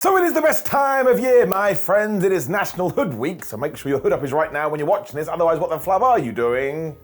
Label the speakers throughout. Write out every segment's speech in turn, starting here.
Speaker 1: So it is the best time of year, my friends. It is National Hood Week, so make sure your hood up is right now when you're watching this. Otherwise, what the flub are you doing?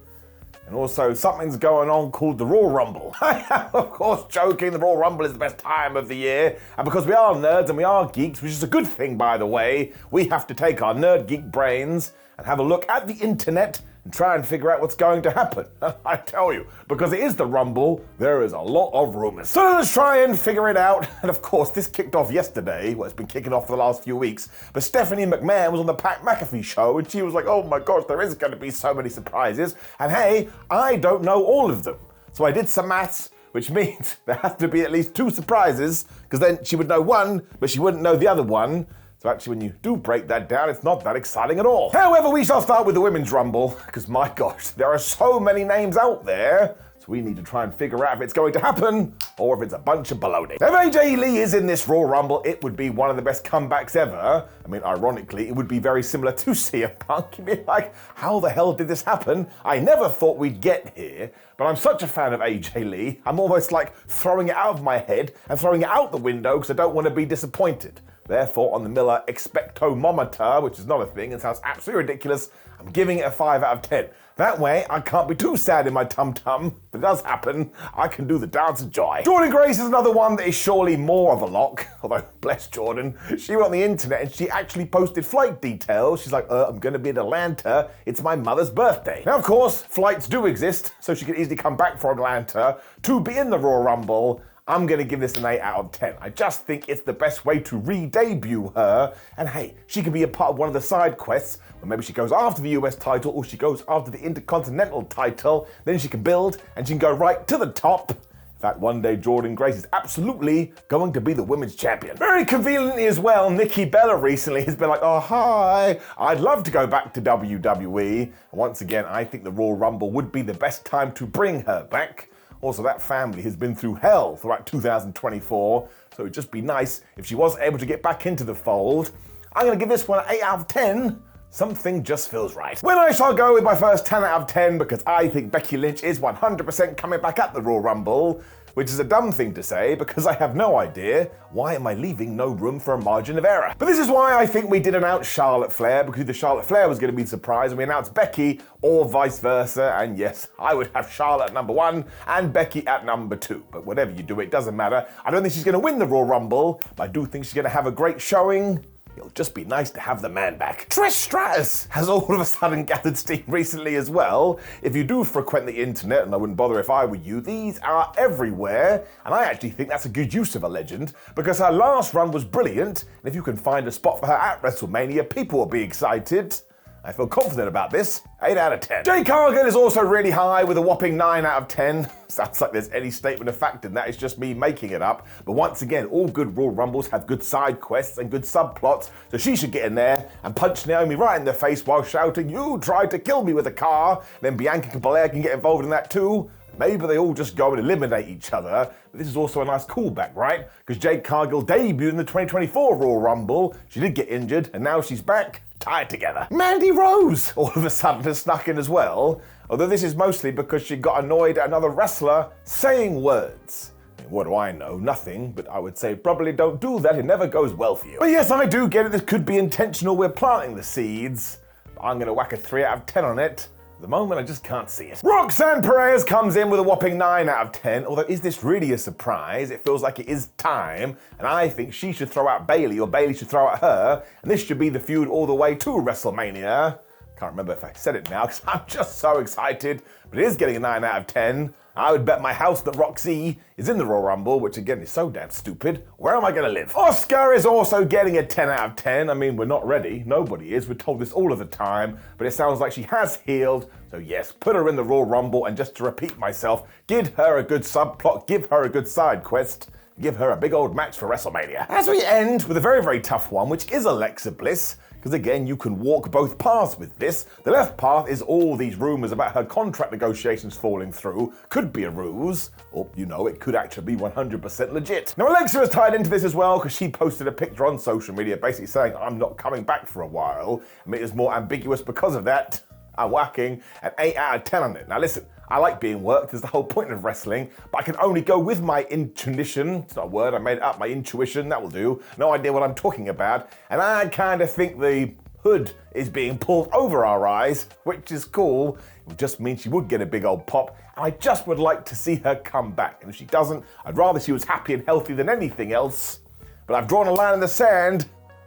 Speaker 1: And also, something's going on called the Royal Rumble. I am, of course, joking. The Royal Rumble is the best time of the year. And because we are nerds and we are geeks, which is a good thing, by the way, we have to take our nerd geek brains and have a look at the internet and try and figure out what's going to happen. I tell you, because it is the Rumble, there is a lot of rumors. So let's try and figure it out. And of course, this kicked off yesterday. Well, it's been kicking off for the last few weeks. But Stephanie McMahon was on the Pat McAfee show, and she was like, oh my gosh, there is going to be so many surprises. And hey, I don't know all of them. So I did some maths, which means there has to be at least 2 surprises, because then she would know one, but she wouldn't know the other one. So actually, when you do break that down, it's not that exciting at all. However, we shall start with the Women's Rumble, because my gosh, there are so many names out there. So we need to try and figure out if it's going to happen, or if it's a bunch of baloney. If AJ Lee is in this Royal Rumble, it would be one of the best comebacks ever. I mean, ironically, it would be very similar to CM Punk. You'd be like, how the hell did this happen? I never thought we'd get here. But I'm such a fan of AJ Lee, I'm almost like throwing it out of my head and throwing it out the window because I don't want to be disappointed. Therefore, on the Miller expectomometer, which is not a thing and sounds absolutely ridiculous, I'm giving it a 5 out of 10. That way, I can't be too sad in my tum-tum. If it does happen, I can do the dance of joy. Jordynne Grace is another one that is surely more of a lock. Although, bless Jordan, she went on the internet and she actually posted flight details. She's like, I'm going to be in Atlanta. It's my mother's birthday. Now, of course, flights do exist, so she could easily come back from Atlanta to be in the Royal Rumble. I'm going to give this an 8 out of 10. I just think it's the best way to re-debut her. And hey, she can be a part of one of the side quests, where maybe she goes after the US title or she goes after the Intercontinental title. Then she can build and she can go right to the top. In fact, one day Jordynne Grace is absolutely going to be the women's champion. Very conveniently as well, Nikki Bella recently has been like, oh, hi, I'd love to go back to WWE. And once again, I think the Royal Rumble would be the best time to bring her back. Also, that family has been through hell throughout 2024, so it'd just be nice if she was able to get back into the fold. I'm going to give this one an 8 out of 10. Something just feels right. When I shall go with my first 10 out of 10, because I think Becky Lynch is 100% coming back at the Royal Rumble, which is a dumb thing to say because I have no idea why am I leaving no room for a margin of error. But this is why I think we did announce Charlotte Flair, because either Charlotte Flair was going to be the surprise and we announced Becky, or vice versa. And yes, I would have Charlotte at number 1 and Becky at number 2. But whatever you do, it doesn't matter. I don't think she's going to win the Royal Rumble, but I do think she's going to have a great showing. It'll just be nice to have the man back. Trish Stratus has all of a sudden gathered steam recently as well. If you do frequent the internet, and I wouldn't bother if I were you, these are everywhere. And I actually think that's a good use of a legend, because her last run was brilliant. And if you can find a spot for her at WrestleMania, people will be excited. I feel confident about this. 8 out of 10. Jade Cargill is also really high with a whopping 9 out of 10. Sounds like there's any statement of fact in that. It's just me making it up. But once again, all good Royal Rumbles have good side quests and good subplots, so she should get in there and punch Naomi right in the face while shouting, you tried to kill me with a car. Then Bianca Belair can get involved in that too. Maybe they all just go and eliminate each other. But this is also a nice callback, right? Because Jade Cargill debuted in the 2024 Royal Rumble. She did get injured, and now she's back. Tied together. Mandy Rose all of a sudden has snuck in as well, although this is mostly because she got annoyed at another wrestler saying words. I mean, what do I know? Nothing, but I would say probably don't do that, it never goes well for you. But yes, I do get it, this could be intentional, we're planting the seeds. But I'm going to whack a 3 out of 10 on it. At the moment, I just can't see it. Roxanne Perez comes in with a whopping 9 out of 10, although is this really a surprise? It feels like it is time, and I think she should throw out Bayley, or Bayley should throw out her, and this should be the feud all the way to WrestleMania. Can't remember if I said it now, because I'm just so excited, but it is getting a 9 out of 10. I would bet my house that Roxy is in the Royal Rumble, which again is so damn stupid. Where am I going to live? Oscar is also getting a 10 out of 10. I mean, we're not ready. Nobody is. We're told this all of the time. But it sounds like she has healed. So yes, put her in the Royal Rumble. And just to repeat myself, give her a good subplot, give her a good side quest, give her a big old match for WrestleMania. As we end with a very, very tough one, which is Alexa Bliss. Because again, you can walk both paths with this. The left path is all these rumors about her contract negotiations falling through. Could be a ruse, or it could actually be 100% legit. Now Alexa is tied into this as well, because she posted a picture on social media basically saying, I'm not coming back for a while. I mean, it's more ambiguous because of that. I'm whacking an 8 out of 10 on it. Now listen, I like being worked, is the whole point of wrestling, but I can only go with my intuition. It's not a word, I made it up, my intuition, that will do. No idea what I'm talking about. And I kind of think the hood is being pulled over our eyes, which is cool. It would just mean she would get a big old pop, and I just would like to see her come back. And if she doesn't, I'd rather she was happy and healthy than anything else. But I've drawn a line in the sand.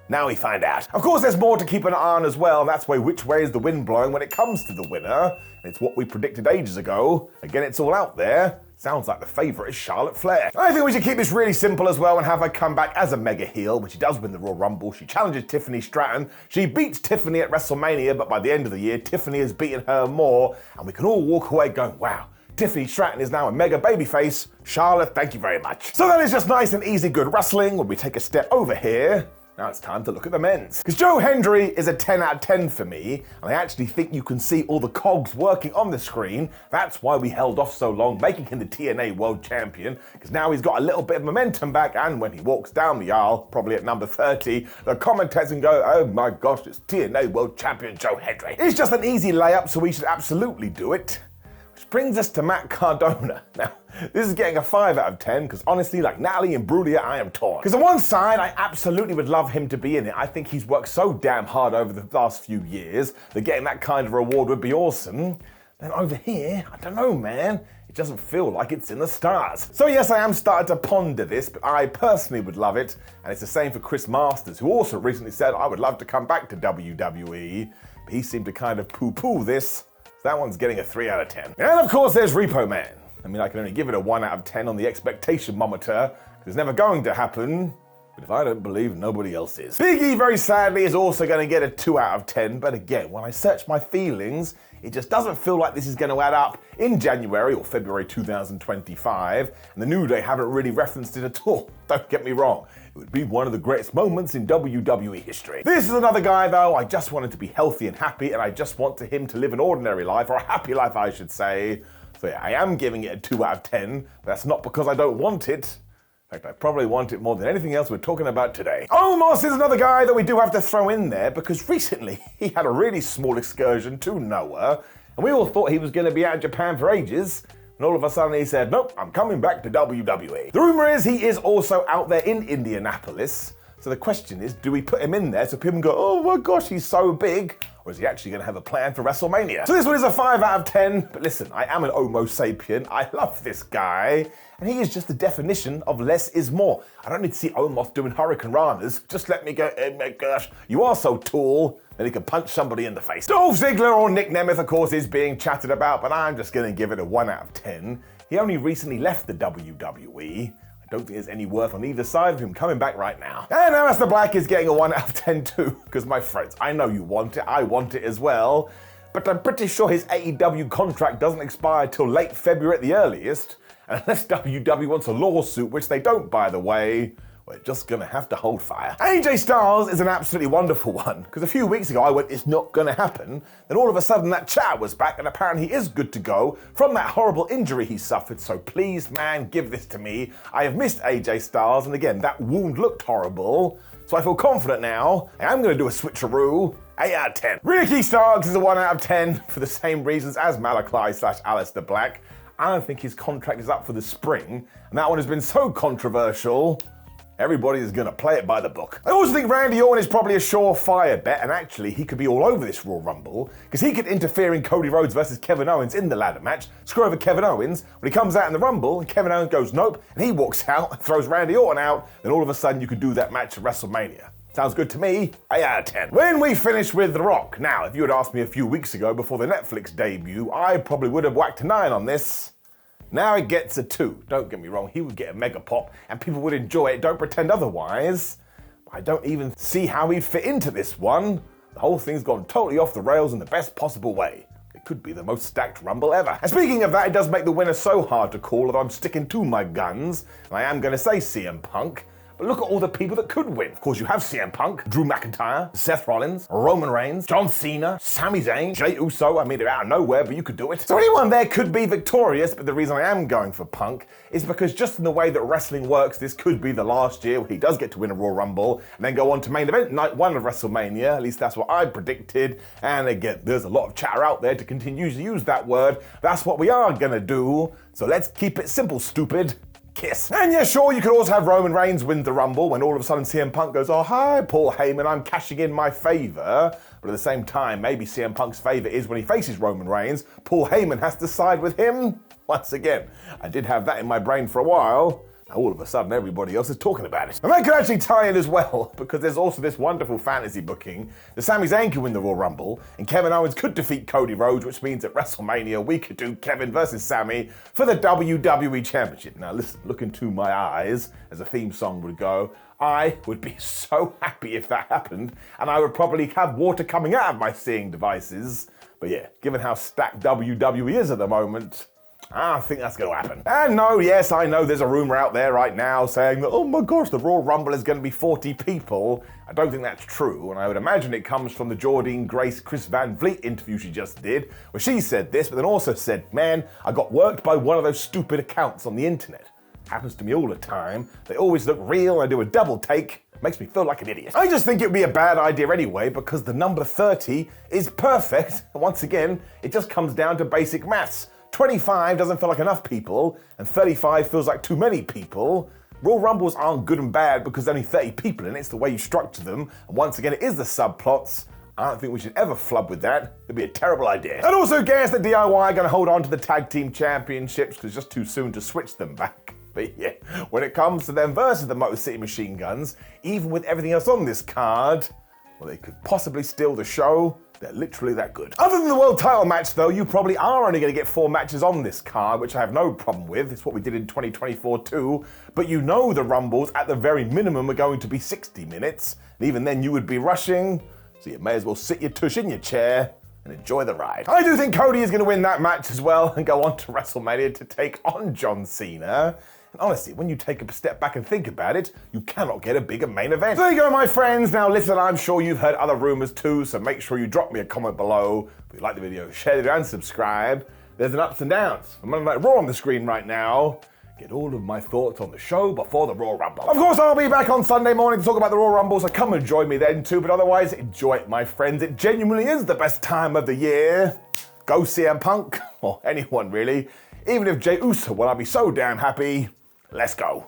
Speaker 1: Now we find out. Of course, there's more to keep an eye on as well, and that's which way is the wind blowing when it comes to the winner. And it's what we predicted ages ago. Again, it's all out there. Sounds like the favourite is Charlotte Flair. I think we should keep this really simple as well and have her come back as a mega heel. When she does win the Royal Rumble, she challenges Tiffany Stratton. She beats Tiffany at WrestleMania, but by the end of the year, Tiffany has beaten her more, and we can all walk away going, wow, Tiffany Stratton is now a mega babyface. Charlotte, thank you very much. So that is just nice and easy good wrestling. When we take a step over here, now it's time to look at the men's. Because Joe Hendry is a 10 out of 10 for me, and I actually think you can see all the cogs working on the screen. That's why we held off so long, making him the TNA World Champion, because now he's got a little bit of momentum back, and when he walks down the aisle, probably at number 30, the commentators can go, oh my gosh, it's TNA World Champion Joe Hendry. It's just an easy layup, so we should absolutely do it. Which brings us to Matt Cardona. Now, this is getting a 5 out of 10, because honestly, like Natalie and Brulia, I am torn. Because on one side, I absolutely would love him to be in it. I think he's worked so damn hard over the last few years that getting that kind of reward would be awesome. Then over here, I don't know, man. It doesn't feel like it's in the stars. So yes, I am starting to ponder this, but I personally would love it. And it's the same for Chris Masters, who also recently said, I would love to come back to WWE. But he seemed to kind of poo-poo this. So that one's getting a 3 out of 10. And of course, there's Repo Man. I mean, I can only give it a 1 out of 10 on the expectation-mometer, because it's never going to happen. But if I don't believe, nobody else is. Big E, very sadly, is also going to get a 2 out of 10. But again, when I search my feelings, it just doesn't feel like this is going to add up in January or February 2025. And the New Day haven't really referenced it at all. Don't get me wrong. It would be one of the greatest moments in WWE history. This is another guy, though, I just wanted to be healthy and happy, and I just want him to live an ordinary life, or a happy life, I should say. So yeah, I am giving it a 2 out of 10, but that's not because I don't want it. In fact, I probably want it more than anything else we're talking about today. Omos is another guy that we do have to throw in there, because recently he had a really small excursion to Noah, and we all thought he was going to be out of Japan for ages, and all of a sudden he said, nope, I'm coming back to WWE. The rumor is he is also out there in Indianapolis, so the question is, do we put him in there so people can go, oh my gosh, he's so big? Or is he actually going to have a plan for WrestleMania? So this one is a 5 out of 10, but listen, I am an Homo sapien. I love this guy, and he is just the definition of less is more. I don't need to see Omos doing Hurricane Ranas. Just let me go, oh my gosh, you are so tall, that he can punch somebody in the face. Dolph Ziggler or Nick Nemeth, of course, is being chatted about, but I'm just going to give it a 1 out of 10. He only recently left the WWE. I don't think there's any worth on either side of him coming back right now. And now Aleister Black is getting a 1 out of 10 too, because my friends, I know you want it, I want it as well, but I'm pretty sure his AEW contract doesn't expire till late February at the earliest, and unless WWE wants a lawsuit, which they don't, by the way, we're just gonna have to hold fire. AJ Styles is an absolutely wonderful one, because a few weeks ago I went, it's not gonna happen. Then all of a sudden that chat was back, and apparently he is good to go from that horrible injury he suffered. So please, man, give this to me. I have missed AJ Styles, and again, that wound looked horrible. So I feel confident now. I am gonna do a switcheroo. 8 out of 10. Ricky Starks is a 1 out of 10 for the same reasons as Malachi/Aleister Black. I don't think his contract is up for the spring, and that one has been so controversial. Everybody is going to play it by the book. I also think Randy Orton is probably a surefire bet, and actually he could be all over this Royal Rumble, because he could interfere in Cody Rhodes versus Kevin Owens in the ladder match, screw over Kevin Owens. When he comes out in the Rumble, and Kevin Owens goes nope, and he walks out and throws Randy Orton out, then all of a sudden you could do that match at WrestleMania. Sounds good to me. 8 out of 10. When we finish with The Rock. Now, if you had asked me a few weeks ago before the Netflix debut, I probably would have whacked a 9 on this. Now it gets a 2. Don't get me wrong, he would get a mega pop and people would enjoy it, don't pretend otherwise. But I don't even see how he'd fit into this one. The whole thing's gone totally off the rails in the best possible way. It could be the most stacked Rumble ever. And speaking of that, it does make the winner so hard to call that I'm sticking to my guns, and I am going to say CM Punk. But look at all the people that could win. Of course, you have CM Punk, Drew McIntyre, Seth Rollins, Roman Reigns, John Cena, Sami Zayn, Jey Uso. I mean, they're out of nowhere, but you could do it. So anyone there could be victorious, but the reason I am going for Punk is because just in the way that wrestling works, this could be the last year where he does get to win a Royal Rumble and then go on to main event night 1 of WrestleMania. At least that's what I predicted. And again, there's a lot of chatter out there to continue to use that word. That's what we are gonna do. So let's keep it simple, stupid. Kiss. And yeah, sure, you could also have Roman Reigns win the Rumble when all of a sudden CM Punk goes, oh, hi, Paul Heyman, I'm cashing in my favor. But at the same time, maybe CM Punk's favor is when he faces Roman Reigns, Paul Heyman has to side with him. Once again, I did have that in my brain for a while. All of a sudden, everybody else is talking about it. And that could actually tie in as well, because there's also this wonderful fantasy booking that Sami Zayn could win the Royal Rumble, and Kevin Owens could defeat Cody Rhodes, which means at WrestleMania, we could do Kevin versus Sami for the WWE Championship. Now listen, look into my eyes, as a theme song would go. I would be so happy if that happened, and I would probably have water coming out of my seeing devices. But yeah, given how stacked WWE is at the moment, I think that's going to happen. And no, yes, I know there's a rumor out there right now saying that, oh my gosh, the Royal Rumble is going to be 40 people. I don't think that's true, and I would imagine it comes from the Jordine Grace Chris Van Vliet interview she just did, where she said this, but then also said, man, I got worked by one of those stupid accounts on the internet. Happens to me all the time. They always look real, I do a double take. Makes me feel like an idiot. I just think it would be a bad idea anyway, because the number 30 is perfect. Once again, it just comes down to basic maths. 25 doesn't feel like enough people, and 35 feels like too many people. Royal Rumbles aren't good and bad because there's only 30 people in it. It's the way you structure them. And once again, it is the subplots. I don't think we should ever flub with that. It'd be a terrible idea. And also, guess that DIY are going to hold on to the tag team championships because it's just too soon to switch them back. But yeah, when it comes to them versus the Motor City Machine Guns, even with everything else on this card, well, they could possibly steal the show. They're literally that good. Other than the world title match, though, you probably are only going to get 4 matches on this card, which I have no problem with. It's what we did in 2024 too. But you know the Rumbles, at the very minimum, are going to be 60 minutes. And even then, you would be rushing. So you may as well sit your tush in your chair and enjoy the ride. I do think Cody is going to win that match as well and go on to WrestleMania to take on John Cena. And honestly, when you take a step back and think about it, you cannot get a bigger main event. So there you go, my friends. Now listen, I'm sure you've heard other rumors too, so make sure you drop me a comment below. If you like the video, share it and subscribe. There's an ups and downs. I'm Monday Night Raw on the screen right now. Get all of my thoughts on the show before the Royal Rumble. Of course, I'll be back on Sunday morning to talk about the Royal Rumble, so come and join me then too. But otherwise, enjoy it, my friends. It genuinely is the best time of the year. Go CM Punk, or anyone really. Even if Jey Uso, well, I'll be so damn happy. Let's go.